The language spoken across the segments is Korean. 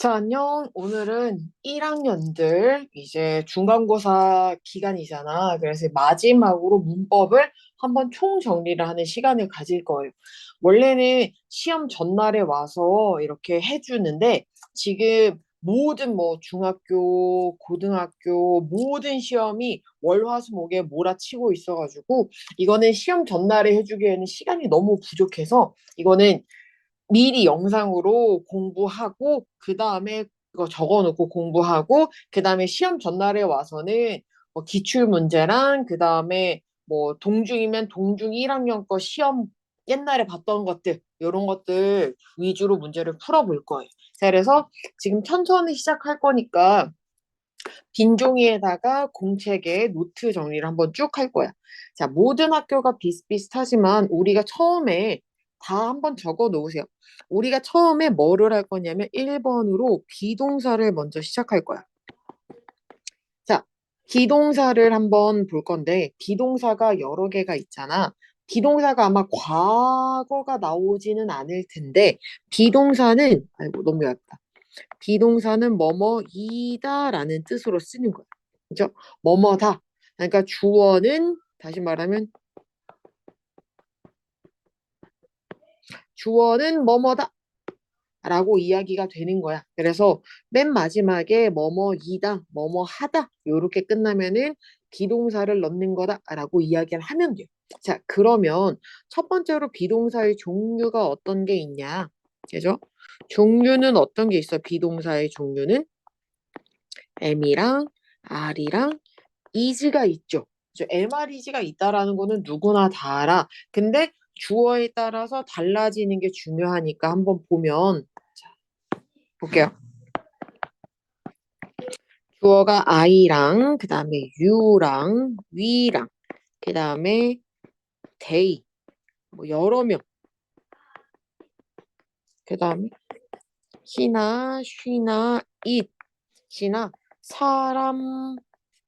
자, 안녕. 오늘은 1학년들 이제 중간고사 기간이잖아. 그래서 마지막으로 문법을 한번 총정리를 하는 시간을 가질 거예요. 원래는 시험 전날에 와서 이렇게 해주는데 지금 모든 뭐 중학교, 고등학교 모든 시험이 월화수목에 몰아치고 있어가지고 이거는 시험 전날에 해주기에는 시간이 너무 부족해서 이거는 미리 영상으로 공부하고 그 다음에 그거 적어놓고 공부하고 그 다음에 시험 전날에 와서는 뭐 기출 문제랑 그 다음에 뭐 동중이면 동중 1학년 거 시험 옛날에 봤던 것들 이런 것들 위주로 문제를 풀어볼 거예요. 자, 그래서 지금 천천히 시작할 거니까 빈 종이에다가 공책에 노트 정리를 한번 쭉 할 거야. 자, 모든 학교가 비슷비슷하지만 우리가 처음에 다 한번 적어 놓으세요. 우리가 처음에 뭐를 할 거냐면 1번으로 비동사를 먼저 시작할 거야. 자, 비동사를 한번 볼 건데 비동사가 여러 개가 있잖아. 비동사가 아마 과거가 나오지는 않을 텐데 비동사는 아이고 너무 얇다. 비동사는 뭐뭐이다라는 뜻으로 쓰는 거야. 그죠? 뭐뭐다. 그러니까 주어는 다시 말하면 주어는 뭐뭐다 라고 이야기가 되는 거야. 그래서 맨 마지막에 뭐뭐이다, 뭐뭐하다 요렇게 끝나면은 비동사를 넣는 거다라고 이야기를 하면 돼요. 자, 그러면 첫 번째로 비동사의 종류가 어떤 게 있냐? 그죠? 종류는 어떤 게 있어? 비동사의 종류는 M이랑 R이랑 is가 있죠. MREG가 있다라는 거는 누구나 다 알아. 근데 주어에 따라서 달라지는 게 중요하니까 한번 보면 자, 볼게요. 주어가 I랑 그다음에 you랑 we랑 그다음에 they 뭐 여러 명 그다음에 he나 she나 it이나 사람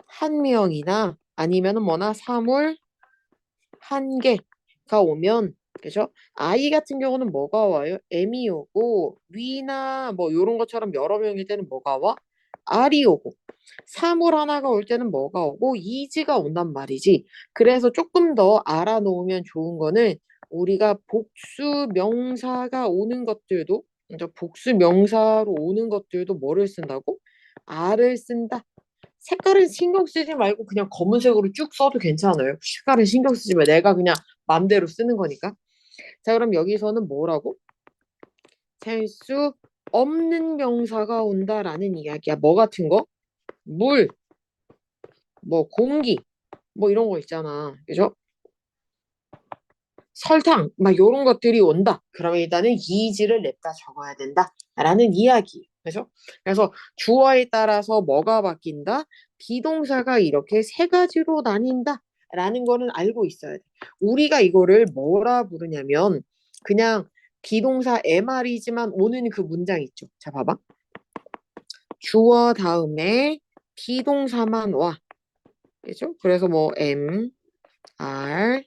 한 명이나 아니면은 뭐나 사물 한 개가 오면 그죠? I 같은 경우는 뭐가 와요? M이 오고 위나 뭐 요런 것처럼 여러 명일 때는 뭐가 와? R이 오고 사물 하나가 올 때는 뭐가 오고 is가 온단 말이지. 그래서 조금 더 알아놓으면 좋은 거는 우리가 복수 명사가 오는 것들도 이제 복수 명사로 오는 것들도 뭐를 쓴다고? R을 쓴다. 색깔은 신경 쓰지 말고 그냥 검은색으로 쭉 써도 괜찮아요. 색깔은 신경 쓰지 마. 내가 그냥 맘대로 쓰는 거니까. 자, 그럼 여기서는 뭐라고? 셀 수 없는 명사가 온다라는 이야기야. 뭐 같은 거? 물, 뭐 공기, 뭐 이런 거 있잖아. 그죠? 설탕, 막 이런 것들이 온다. 그러면 일단은 이지를 냈다 적어야 된다라는 이야기. 그죠? 그래서 주어에 따라서 뭐가 바뀐다? 비동사가 이렇게 세 가지로 나뉜다라는 거는 알고 있어야 돼. 우리가 이거를 뭐라 부르냐면 그냥 비동사 MR이지만 오는 그 문장 있죠. 자, 봐봐. 주어 다음에 비동사만 와. 그죠? 그래서 뭐 M, R,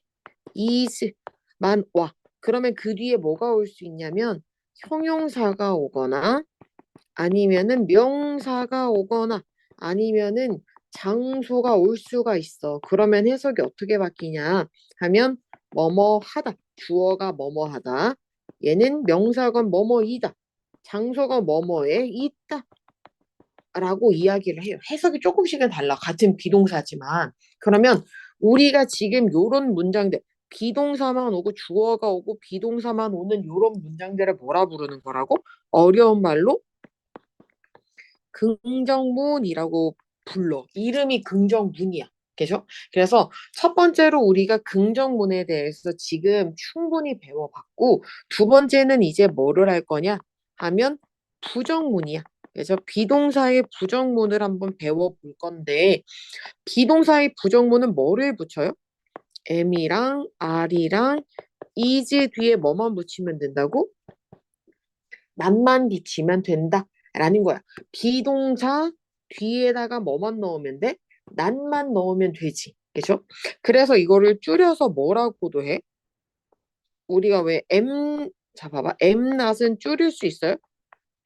is만 와. 그러면 그 뒤에 뭐가 올 수 있냐면 형용사가 오거나 아니면은 명사가 오거나 아니면은 장소가 올 수가 있어. 그러면 해석이 어떻게 바뀌냐 하면 뭐뭐 하다. 주어가 뭐뭐 하다. 얘는 명사가 뭐뭐이다. 장소가 뭐뭐에 있다. 라고 이야기를 해요. 해석이 조금씩은 달라. 같은 비동사지만. 그러면 우리가 지금 요런 문장들, 비동사만 오고 주어가 오고 비동사만 오는 요런 문장들을 뭐라 부르는 거라고? 어려운 말로 긍정문이라고 불러. 이름이 긍정문이야. 그죠? 그래서 첫 번째로 우리가 긍정문에 대해서 지금 충분히 배워봤고, 두 번째는 이제 뭐를 할 거냐 하면 부정문이야. 그래서 비동사의 부정문을 한번 배워볼 건데, 비동사의 부정문은 뭐를 붙여요? M이랑 R이랑 is 뒤에 뭐만 붙이면 된다고? 난만 붙이면 된다라는 거야. 비동사 뒤에다가 뭐만 넣으면 돼? 난만 넣으면 되지. 그죠? 그래서 이거를 줄여서 뭐라고도 해? 우리가 왜 M, 자 봐봐. M낫은 줄일 수 있어요?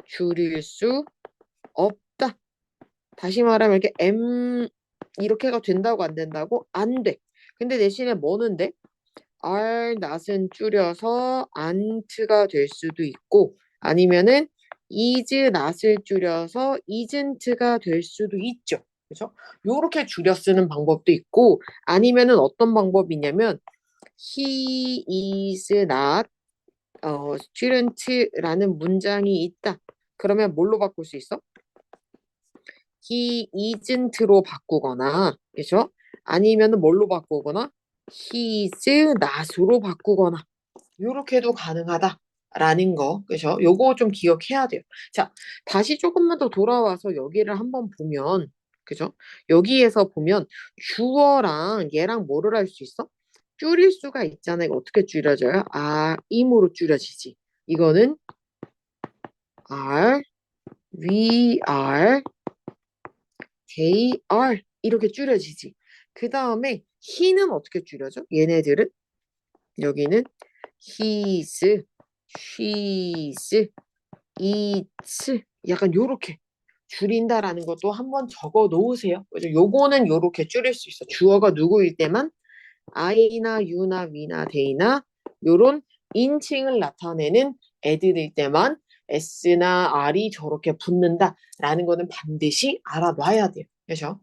줄일 수 없다. 다시 말하면 이렇게 이렇게가 된다고 안 된다고? 안 돼. 근데 대신에 뭐는 돼? are not은 줄여서 ant가 될 수도 있고 아니면은 is not을 줄여서 isn't가 될 수도 있죠. 그죠? 요렇게 줄여 쓰는 방법도 있고 아니면은 어떤 방법이냐면 he is not student라는 문장이 있다. 그러면 뭘로 바꿀 수 있어? he isn't로 바꾸거나, 그죠? 아니면은 뭘로 바꾸거나, he is not으로 바꾸거나, 요렇게도 가능하다라는 거, 그죠? 요거 좀 기억해야 돼요. 자, 다시 조금만 더 돌아와서 여기를 한번 보면, 그죠? 여기에서 보면 주어랑 얘랑 뭐를 할 수 있어? 줄일 수가 있잖아요. 이거 어떻게 줄여져요? im으로 줄여지지. 이거는 are, we are, they are 이렇게 줄여지지. 그 다음에 he는 어떻게 줄여져? 얘네들은 여기는 his, she's, it's 약간 요렇게 줄인다라는 것도 한번 적어 놓으세요. 그죠? 요거는 요렇게 줄일 수 있어. 주어가 누구일 때만 I나 U나 V나 They나 요런 인칭을 나타내는 애들일 때만 S나 R이 저렇게 붙는다라는 거는 반드시 알아놔야 돼요. 그죠?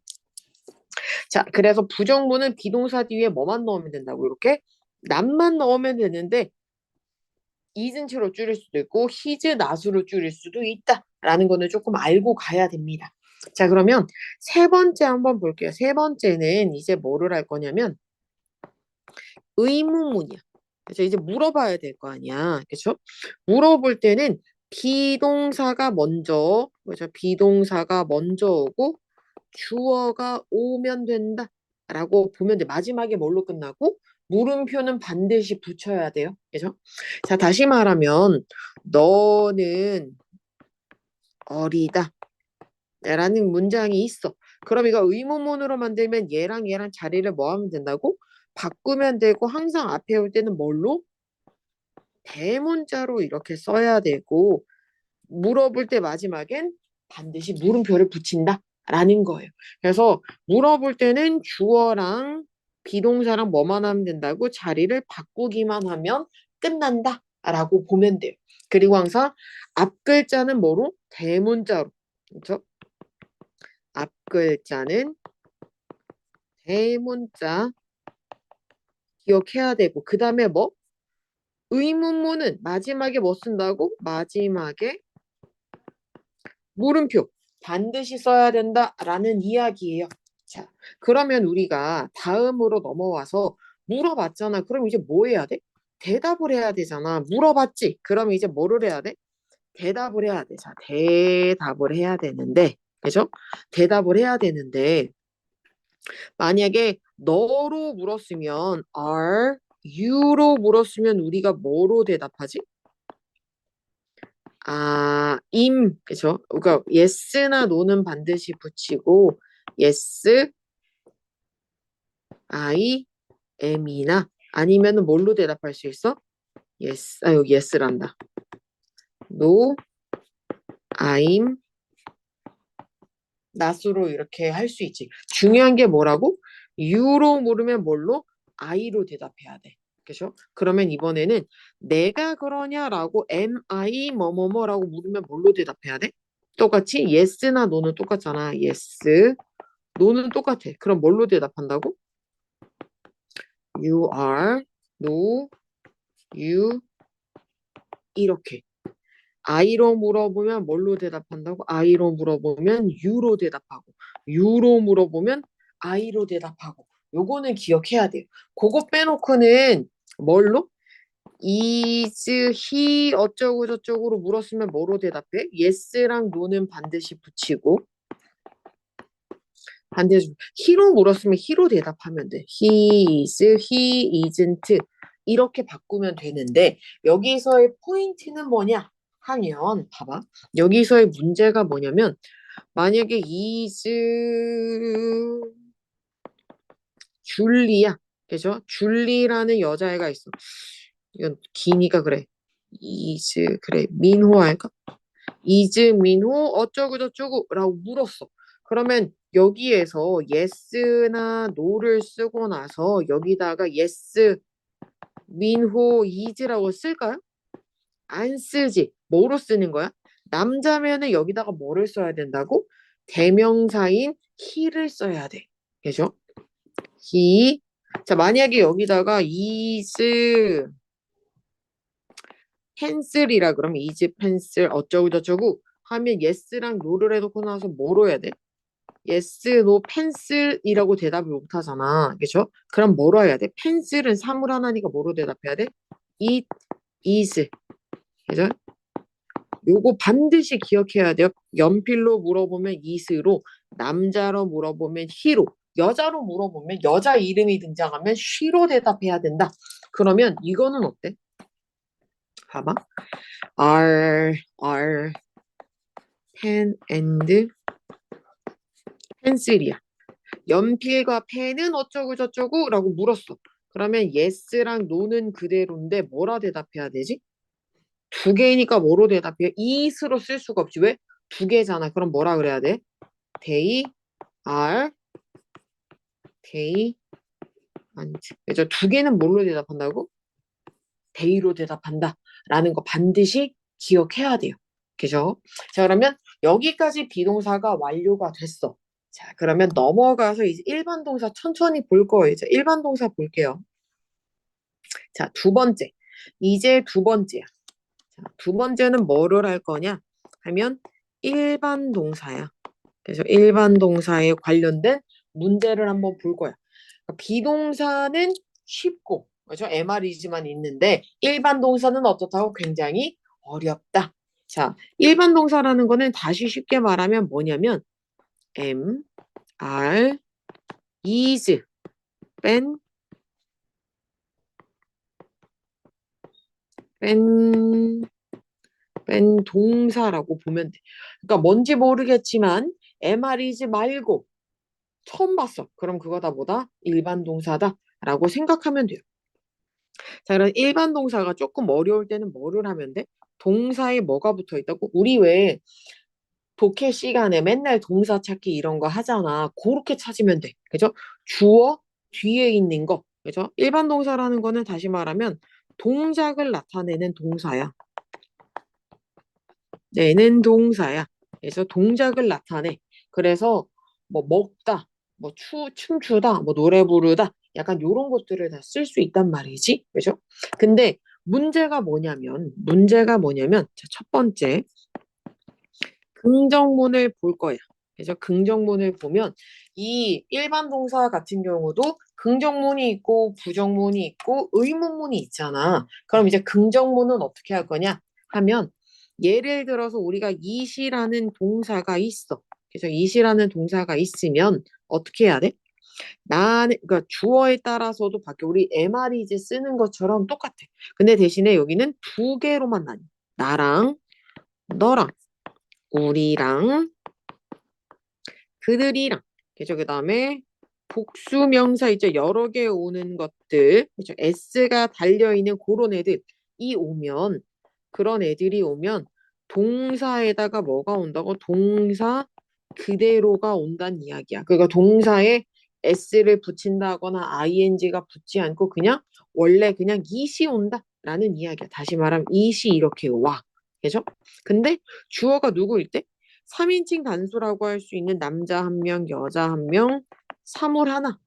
자, 그래서 부정문은 비동사 뒤에 뭐만 넣으면 된다고 이렇게 남만 넣으면 되는데 isn't로 줄일 수도 있고 his, not으로 줄일 수도 있다라는 거는 조금 알고 가야 됩니다. 자, 그러면 세 번째 한번 볼게요. 세 번째는 이제 뭐를 할 거냐면 의문문이야. 그래서 이제 물어봐야 될 거 아니야. 그렇죠? 물어볼 때는 비동사가 먼저, 그렇죠? 비동사가 먼저 오고 주어가 오면 된다라고 보면 돼. 마지막에 뭘로 끝나고 물음표는 반드시 붙여야 돼요. 그죠? 자, 다시 말하면 너는 어리다 라는 문장이 있어. 그럼 이거 의문문으로 만들면 얘랑 자리를 뭐 하면 된다고? 바꾸면 되고 항상 앞에 올 때는 뭘로? 대문자로 이렇게 써야 되고 물어볼 때 마지막엔 반드시 물음표를 붙인다 라는 거예요. 그래서 물어볼 때는 주어랑 비동사랑 뭐만 하면 된다고 자리를 바꾸기만 하면 끝난다 라고 보면 돼요. 그리고 항상 앞 글자는 뭐로? 대문자로. 그렇죠? 앞 글자는 대문자 기억해야 되고 그 다음에 뭐? 의문문은 마지막에 뭐 쓴다고? 마지막에 물음표 반드시 써야 된다라는 이야기예요. 자, 그러면 우리가 다음으로 넘어와서 물어봤잖아. 그럼 이제 뭐 해야 돼? 대답을 해야 되잖아. 물어봤지? 그럼 이제 뭐를 해야 돼? 대답을 해야 돼. 자, 대답을 해야 되는데, 그죠? 대답을 해야 되는데, 만약에 너로 물었으면 are you로 물었으면 우리가 뭐로 대답하지? 그죠? 그러니까 yes나 no는 반드시 붙이고 yes, I, am이나 아니면은 뭘로 대답할 수 있어? yes, 여기 yes란다. no, I'm, not으로 이렇게 할 수 있지. 중요한 게 뭐라고? you로 물으면 뭘로? I로 대답해야 돼. 그죠? 그러면 이번에는 내가 그러냐라고 am I 뭐뭐뭐라고 물으면 뭘로 대답해야 돼? 똑같이 yes나 no는 똑같잖아. yes, no는 똑같아. 그럼 뭘로 대답한다고? You are, no, you 이렇게. I로 물어보면 뭘로 대답한다고? I로 물어보면 U로 대답하고 U로 물어보면 I로 대답하고 요거는 기억해야 돼요. 그거 빼놓고는 뭘로? is, he 어쩌고 저쩌고로 물었으면 뭐로 대답해? yes랑 no는 반드시 붙이고 반대로 he로 물었으면 he로 대답하면 돼. he is, he isn't 이렇게 바꾸면 되는데 여기서의 포인트는 뭐냐 하면 봐봐. 여기서의 문제가 뭐냐면 만약에 is 줄리야. 그죠? 줄리라는 여자애가 있어. 이건 기니까 그래. is 그래. 민호 할까? 이즈민호 어쩌고저쩌고 라고 물었어. 그러면 여기에서 yes나 no를 쓰고 나서 여기다가 yes, 민호, is라고 쓸까요? 안 쓰지. 뭐로 쓰는 거야? 남자면은 여기다가 뭐를 써야 된다고? 대명사인 he를 써야 돼. 그죠? he. 자, 만약에 여기다가 is pencil이라 그러면 is pencil 어쩌고저쩌고 하면 yes랑 no를 해놓고 나서 뭐로 해야 돼? yes, no, pencil이라고 대답을 못 하잖아. 그죠? 그럼 뭐로 해야 돼? pencil은 사물 하나니까 뭐로 대답해야 돼? it is. 그죠? 요거 반드시 기억해야 돼요. 연필로 물어보면 is로, 남자로 물어보면 he로, 여자로 물어보면 여자 이름이 등장하면 she로 대답해야 된다. 그러면 이거는 어때? 봐봐. are pen and pencil이야. 연필과 펜은 어쩌고 저쩌고 라고 물었어. 그러면 yes랑 no는 그대로인데 뭐라 대답해야 되지? 두 개니까 뭐로 대답해? is로 쓸 수가 없지. 왜? 두 개잖아. 그럼 뭐라 그래야 돼? They are, they aren't. 그래서 두 개는 뭘로 대답한다고? they로 대답한다. 라는 거 반드시 기억해야 돼요. 그죠? 자, 그러면 여기까지 비동사가 완료가 됐어. 자, 그러면 넘어가서 이제 일반 동사 천천히 볼 거예요. 이제 일반 동사 볼게요. 자, 두 번째. 이제 두 번째야. 자, 두 번째는 뭐를 할 거냐? 하면 일반 동사야. 그래서 일반 동사에 관련된 문제를 한번 볼 거야. 그러니까 비동사는 쉽고, 그렇죠? MR이지만 있는데 일반 동사는 어떻다고 굉장히 어렵다. 자, 일반 동사라는 거는 다시 쉽게 말하면 뭐냐면 am, are, is, been, been, been 동사라고 보면 돼. 그러니까 뭔지 모르겠지만 MR이지 말고 처음 봤어. 그럼 그거 다 뭐다? 일반 동사다라고 생각하면 돼요. 자, 그럼 일반 동사가 조금 어려울 때는 뭐를 하면 돼? 동사에 뭐가 붙어 있다고? 우리 왜 독해 시간에 맨날 동사 찾기 이런 거 하잖아. 그렇게 찾으면 돼. 그죠? 주어 뒤에 있는 거. 그죠? 일반 동사라는 거는 다시 말하면 동작을 나타내는 동사야. 내는 동사야. 그래서 동작을 나타내. 그래서 뭐 먹다, 뭐 춤추다, 뭐 노래 부르다, 약간 요런 것들을 다 쓸 수 있단 말이지. 그죠? 근데 문제가 뭐냐면, 자, 첫 번째, 긍정문을 볼 거야. 그래서 긍정문을 보면 이 일반 동사 같은 경우도 긍정문이 있고 부정문이 있고 의문문이 있잖아. 그럼 이제 긍정문은 어떻게 할 거냐 하면 예를 들어서 우리가 이시라는 동사가 있어. 그래서 이시라는 동사가 있으면 어떻게 해야 돼? 나는 그러니까 주어에 따라서도 바뀌어. 우리 MR이지 쓰는 것처럼 똑같아. 근데 대신에 여기는 두 개로만 나뉘어. 나랑 너랑 우리랑 그들이랑 그죠? 그다음에 복수명사 이제 여러 개 오는 것들 그죠? s가 달려 있는 그런 애들 이 오면 그런 애들이 오면 동사에다가 뭐가 온다고? 동사 그대로가 온다는 이야기야. 그러니까 동사에 s를 붙인다거나 ing가 붙지 않고 그냥 원래 그냥 it이 온다라는 이야기야. 다시 말하면 it이 이렇게 와. 그죠? 근데 주어가 누구일 때? 3인칭 단수라고 할 수 있는 남자 한 명, 여자 한 명, 사물 하나.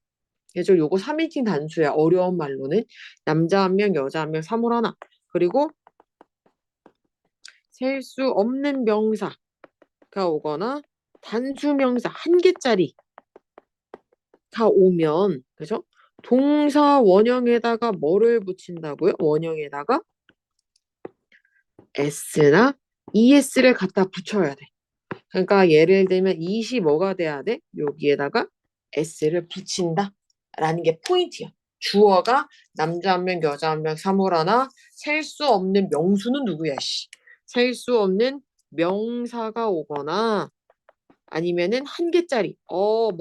그래서 요거 3인칭 단수야. 어려운 말로는 남자 한 명, 여자 한 명, 사물 하나. 그리고 셀 수 없는 명사가 오거나 단수 명사 한 개짜리가 오면 그죠? 동사 원형에다가 뭐를 붙인다고요? 원형에다가 s나 es를 갖다 붙여야 돼. 그러니까 예를 들면 it이 뭐가 돼야 돼? 여기에다가 s를 붙인다 라는 게 포인트야. 주어가 남자 한 명, 여자 한 명, 사물 하나, 셀 수 없는 명수는 누구야, 씨. 셀 수 없는 명사가 오거나 아니면은 한 개짜리, 뭐,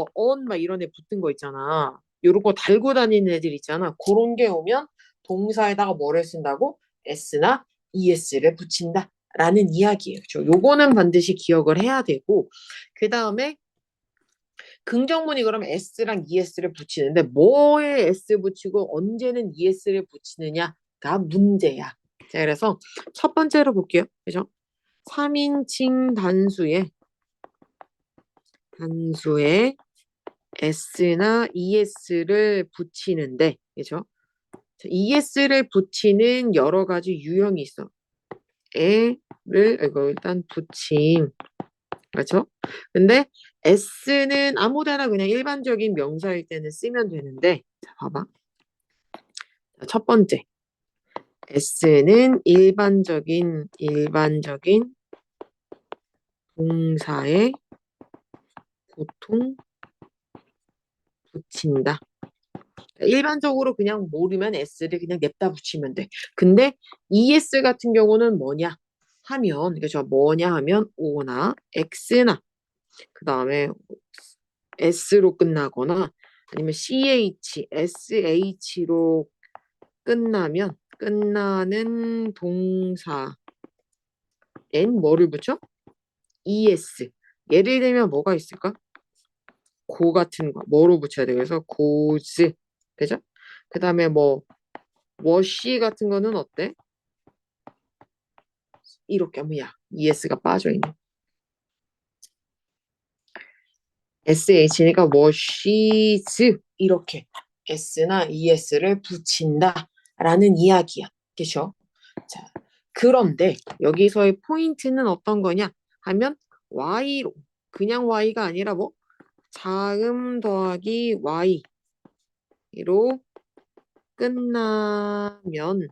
막 이런 애 붙은 거 있잖아. 요런 거 달고 다니는 애들 있잖아. 그런 게 오면 동사에다가 뭐를 쓴다고? s나 es를 붙인다 라는 이야기예요. 그렇죠? 요거는 반드시 기억을 해야 되고, 그 다음에 긍정문이 그러면 s랑 es를 붙이는데 뭐에 s 붙이고 언제는 es를 붙이느냐가 문제야. 자, 그래서 첫 번째로 볼게요. 그죠? 3인칭 단수에 s나 es를 붙이는데, 그죠? es를 붙이는 여러 가지 유형이 있어. 이거 일단 붙임. 그렇죠? 근데 s는 아무데나 그냥 일반적인 명사일 때는 쓰면 되는데, 자, 봐봐. 첫 번째, s는 일반적인 동사에 보통 붙인다. 일반적으로 그냥 모르면 s를 그냥 냅다 붙이면 돼. 근데 es 같은 경우는 뭐냐 하면, 그죠? 뭐냐 하면 o나 x나 그 다음에 s로 끝나거나 아니면 sh로 끝나는 동사엔 뭐를 붙여? es. 예를 들면 뭐가 있을까? 고 같은 거 뭐로 붙여야 돼? 그래서 고즈. 그죠? 그 다음에 뭐 워시 같은 거는 어때? 이렇게 뭐야? es가 빠져있는 sh니까 워시즈 이렇게 s나 es를 붙인다라는 이야기야. 그죠? 자, 그런데 여기서의 포인트는 어떤 거냐 하면 y로 그냥 y가 아니라 뭐 자음 더하기 y로 끝나면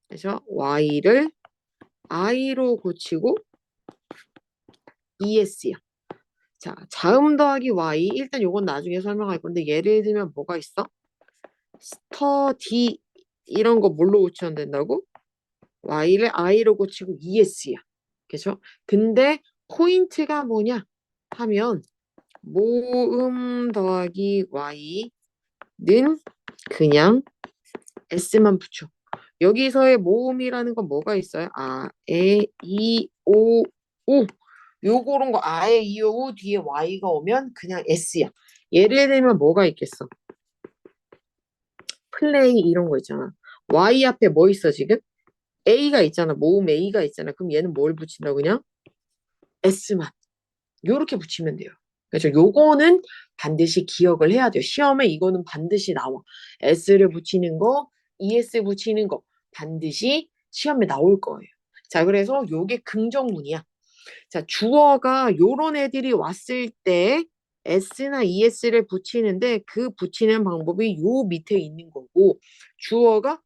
그래서 y를 i로 고치고 es야. 자, 자음 더하기 y 일단 요건 나중에 설명할 건데 예를 들면 뭐가 있어? 스터디 이런 거 뭘로 고치면 된다고? y를 i로 고치고 es야. 그죠? 근데 포인트가 뭐냐 하면 모음 더하기 y는 그냥 s만 붙여. 여기서의 모음이라는 건 뭐가 있어요? 아, 에, 이, 오, 우. 요거런 거 아에, 이, 오, 우 뒤에 y가 오면 그냥 s야. 예를 들면 뭐가 있겠어? 플레이 이런 거 있잖아. y 앞에 뭐 있어 지금? a가 있잖아. 모음 a가 있잖아. 그럼 얘는 뭘 붙인다고 그냥? s만. 요렇게 붙이면 돼요. 그래서 요거는 반드시 기억을 해야 돼요. 시험에 이거는 반드시 나와. s를 붙이는 거, es 붙이는 거 반드시 시험에 나올 거예요. 자, 그래서 요게 긍정문이야. 자, 주어가 요런 애들이 왔을 때 s나 es를 붙이는데 그 붙이는 방법이 요 밑에 있는 거고 주어가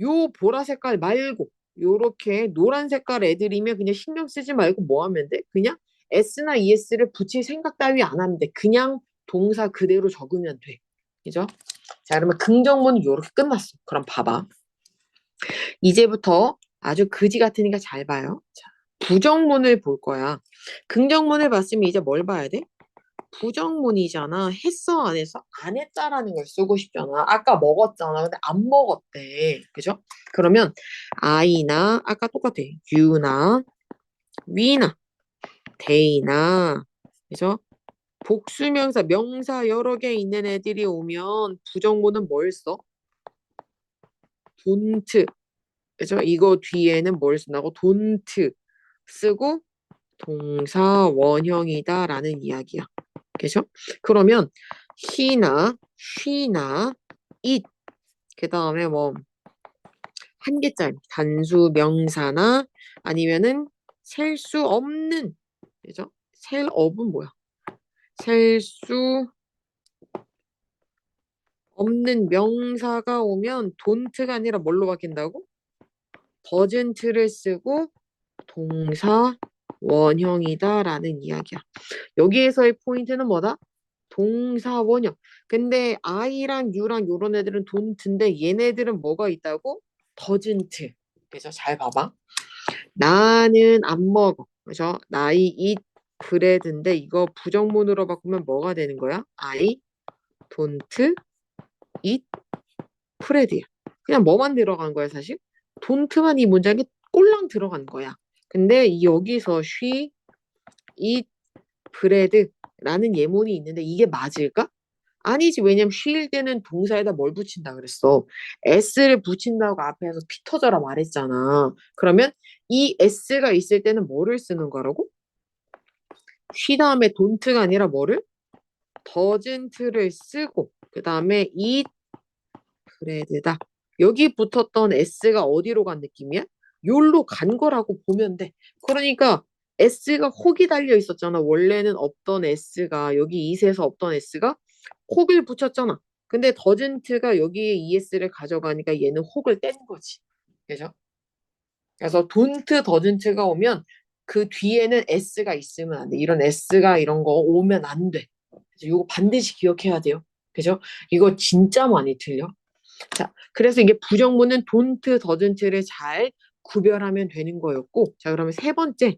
요 보라 색깔 말고 요렇게 노란 색깔 애들이면 그냥 신경 쓰지 말고 뭐 하면 돼? 그냥 s나 es를 붙일 생각 따위 안 하면 돼. 그냥 동사 그대로 적으면 돼. 그죠? 자, 그러면 긍정문은 요렇게 끝났어. 그럼 봐봐. 이제부터 아주 그지 같으니까 잘 봐요. 자, 부정문을 볼 거야. 긍정문을 봤으면 이제 뭘 봐야 돼? 부정문이잖아. 했어, 안 했어? 안 했다라는 걸 쓰고 싶잖아. 아까 먹었잖아. 근데 안 먹었대. 그죠? 그러면 I나 아까 똑같아. U나 we나 they나 그죠? 복수명사, 명사 여러 개 있는 애들이 오면 부정문은 뭘 써? don't. 그죠? 이거 뒤에는 뭘 쓴다고? don't 쓰고 동사 원형이다라는 이야기야. 그죠? 그러면 he나 she나 it 그 다음에 뭐 한 개짜리 단수 명사나 아니면은 셀 수 없는 그죠? 셀 업은 뭐야? 셀 수 없는 명사가 오면 don't가 아니라 뭘로 바뀐다고? doesn't를 쓰고 동사 원형이다라는 이야기야. 여기에서의 포인트는 뭐다? 동사 원형. 근데 I랑 U랑 요런 애들은 don't인데 얘네들은 뭐가 있다고? doesn't. 그래서 잘 봐봐. 나는 안 먹어. 그래서 I eat bread인데 이거 부정문으로 바꾸면 뭐가 되는 거야? I don't eat bread야. 그냥 뭐만 들어간 거야 사실? don't만 이 문장에 꼴랑 들어간 거야. 근데 여기서 she, eat, bread라는 예문이 있는데 이게 맞을까? 아니지. 왜냐면 she일 때는 동사에다 뭘 붙인다 그랬어? s를 붙인다고 앞에서 피 터져라 말했잖아. 그러면 이 s가 있을 때는 뭐를 쓰는 거라고? she 다음에 don't가 아니라 뭐를? doesn't를 쓰고 그 다음에 eat bread다. 여기 붙었던 s가 어디로 간 느낌이야? 요로 간 거라고 보면 돼. 그러니까 s가 혹이 달려 있었잖아. 원래는 없던 s가 여기 이세에서 없던 s가 혹을 붙였잖아. 근데 더즌트가 여기에 es를 가져가니까 얘는 혹을 뗀 거지. 그죠? 그래서 돈트 더즌트가 오면 그 뒤에는 s가 있으면 안 돼. 이런 s가 이런 거 오면 안 돼. 그래서 이거 반드시 기억해야 돼요. 그죠? 이거 진짜 많이 틀려. 자, 그래서 이게 부정문은 돈트 더즌트를 잘 구별하면 되는 거였고, 자, 그러면 세 번째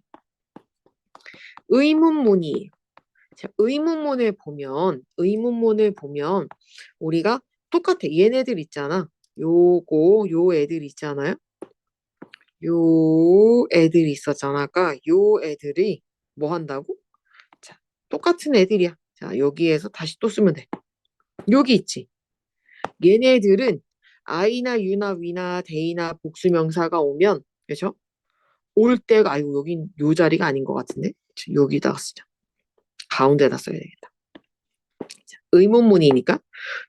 의문문이에요. 자, 의문문을 보면 우리가 똑같아. 얘네들 있잖아. 요 애들 있잖아요. 요 애들이 있었잖아. 아까 요 애들이 뭐 한다고? 자, 똑같은 애들이야. 자, 여기에서 다시 또 쓰면 돼. 여기 있지. 얘네들은 I나 U나 We나 They나 복수명사가 오면, 그죠? 올 때가, 아이고, 여긴 요 자리가 아닌 것 같은데? 여기다가 쓰자. 가운데다 써야 되겠다. 의문문이니까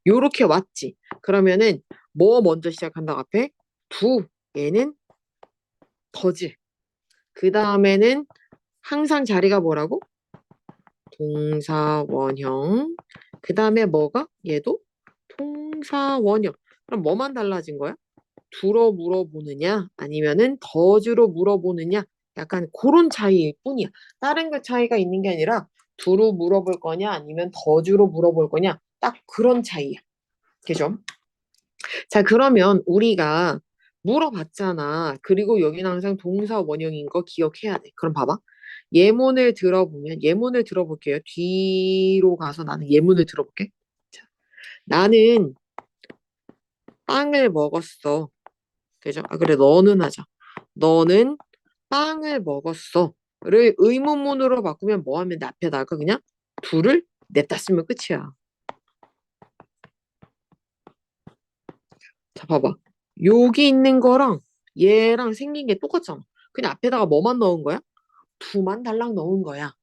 요렇게 왔지. 그러면은 뭐 먼저 시작한다 앞에? 두 얘는 더즈. 그 다음에는 항상 자리가 뭐라고? 동사 원형. 그 다음에 뭐가? 얘도 동사 원형. 그럼 뭐만 달라진 거야? 두로 물어보느냐 아니면은 더즈로 물어보느냐 약간 그런 차이일 뿐이야. 다른 그 차이가 있는 게 아니라 두로 물어볼 거냐 아니면 더즈로 물어볼 거냐 딱 그런 차이야. 그죠? 자, 그러면 우리가 물어봤잖아. 그리고 여기는 항상 동사 원형인 거 기억해야 돼. 그럼 봐봐. 예문을 들어볼게요. 뒤로 가서 나는 예문을 들어볼게. 자, 나는 빵을 먹었어. 그죠? 아, 그래, 너는 하자. 너는 빵을 먹었어.를 의문문으로 바꾸면 뭐 하면 돼? 앞에다가 그냥 둘을 냅다 쓰면 끝이야. 자, 봐봐. 여기 있는 거랑 얘랑 생긴 게 똑같잖아. 그냥 앞에다가 뭐만 넣은 거야? 두만 달랑 넣은 거야.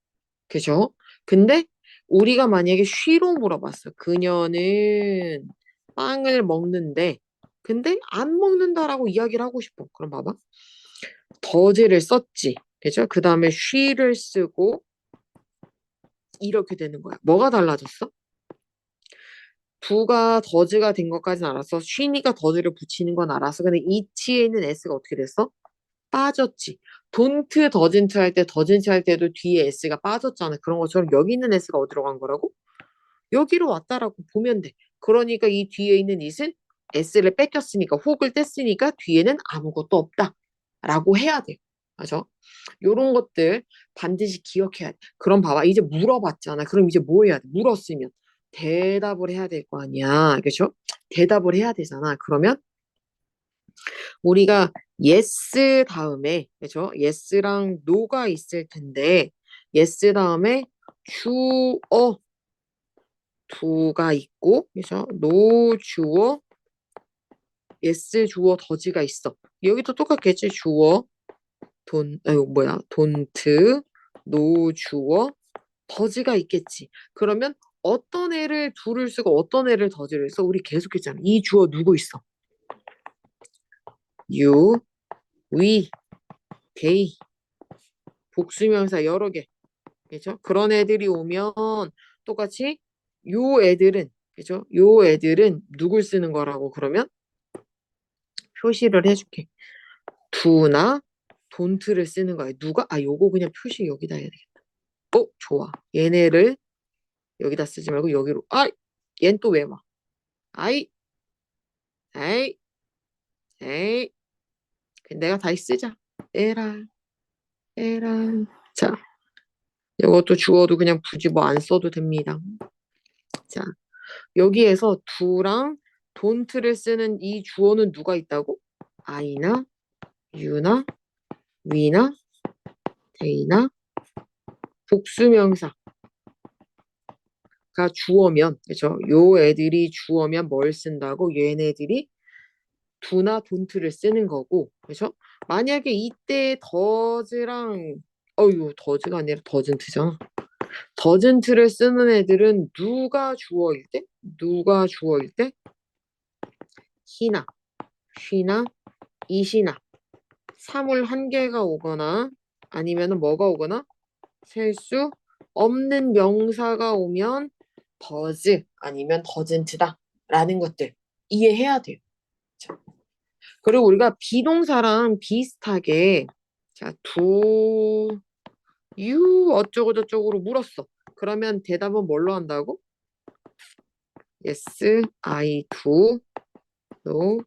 그죠? 근데 우리가 만약에 쉬로 물어봤어. 그녀는 빵을 먹는데, 근데 안 먹는다라고 이야기를 하고 싶어. 그럼 봐봐. 더즈를 썼지. 그죠? 그 다음에 쉬를 쓰고 이렇게 되는 거야. 뭐가 달라졌어? 두가 더즈가 된 것까지는 알았어. 쉬니까 더즈를 붙이는 건 알았어. 근데 이치에 있는 s가 어떻게 됐어? 빠졌지. 돈트 더즌트 할 때 더즌트 할 때도 뒤에 s가 빠졌잖아. 그런 것처럼 여기 있는 s가 어디로 간 거라고? 여기로 왔다라고 보면 돼. 그러니까 이 뒤에 있는 it은 s를 뺏겼으니까 혹을 뗐으니까 뒤에는 아무것도 없다. 라고 해야 돼. 맞아? 요런 것들 반드시 기억해야 돼. 그럼 봐봐. 이제 물어봤잖아. 그럼 이제 뭐 해야 돼? 물었으면 대답을 해야 될 거 아니야. 그렇죠? 대답을 해야 되잖아. 그러면 우리가 yes 다음에 그죠? yes랑 no가 있을 텐데 yes 다음에 주어 두가 있고 그죠? no 주어 yes 주어 더지가 있어. 여기도 똑같겠지? 주어 don't no 주어 더지가 있겠지. 그러면 어떤 애를 둘을 쓰고 어떤 애를 더지를 써? 우리 계속 했잖아. 이 주어 누구 있어? you, we, they 복수명사 여러 개. 그죠? 그런 애들이 오면 똑같이 요 애들은 그죠? 요 애들은 누굴 쓰는 거라고 그러면 표시를 해줄게. do나 don't를 쓰는 거야. 누가? 아, 요거 그냥 표시 여기다 해야 되겠다. 좋아. 얘네를 여기다 쓰지 말고 여기로. 아, 얜 또 왜 와? 아이, 아이, 아이. 내가 다시 쓰자. 에라, 에라. 자, 이것도 주어도 그냥 굳이 뭐 안 써도 됩니다. 자, 여기에서 do랑 don't를 쓰는 이 주어는 누가 있다고? I나, you나, we나, 데이나 복수명사가 주어면, 그죠? 요 애들이 주어면 뭘 쓴다고? 얘네들이 do나 don't를 쓰는 거고, 그죠? 만약에 이때 does랑, does가 아니라 doesn't잖아. doesn't를 쓰는 애들은 누가 주어일 때? 누가 주어일 때? he나, she나, it이나 사물 한 개가 오거나 아니면은 뭐가 오거나 셀 수 없는 명사가 오면 does 아니면 doesn't 라는 것들 이해해야 돼요. 자, 그리고 우리가 비동사랑 비슷하게 자, do you 어쩌고 저쩌고로 물었어. 그러면 대답은 뭘로 한다고? Yes, I do. No.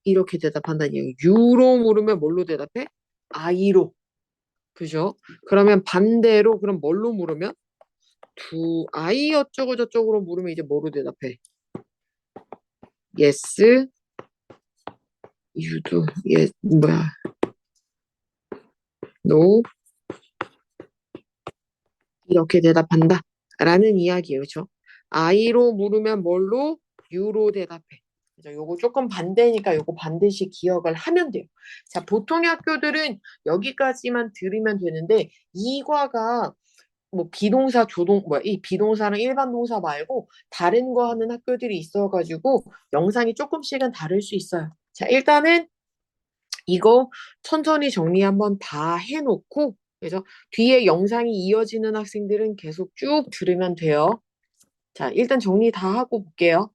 이렇게 대답한다는 얘기. you로 물으면 뭘로 대답해? I로. 그죠? 그러면 반대로 그럼 뭘로 물으면? do I 어쩌고 저쩌고로 물으면 이제 뭐로 대답해? Yes, you do. Yes, 뭐야? No. 이렇게 대답한다. 라는 이야기예요. 그죠? I로 물으면 뭘로? U로 대답해. 그죠? 요거 조금 반대니까 요거 반드시 기억을 하면 돼요. 자, 보통의 학교들은 여기까지만 들으면 되는데 이과가 뭐 비동사, 조동, 뭐 이 비동사랑 일반 동사 말고 다른 거 하는 학교들이 있어가지고 영상이 조금씩은 다를 수 있어요. 자, 일단은 이거 천천히 정리 한번 다 해놓고 그래서 뒤에 영상이 이어지는 학생들은 계속 쭉 들으면 돼요. 자, 일단 정리 다 하고 볼게요.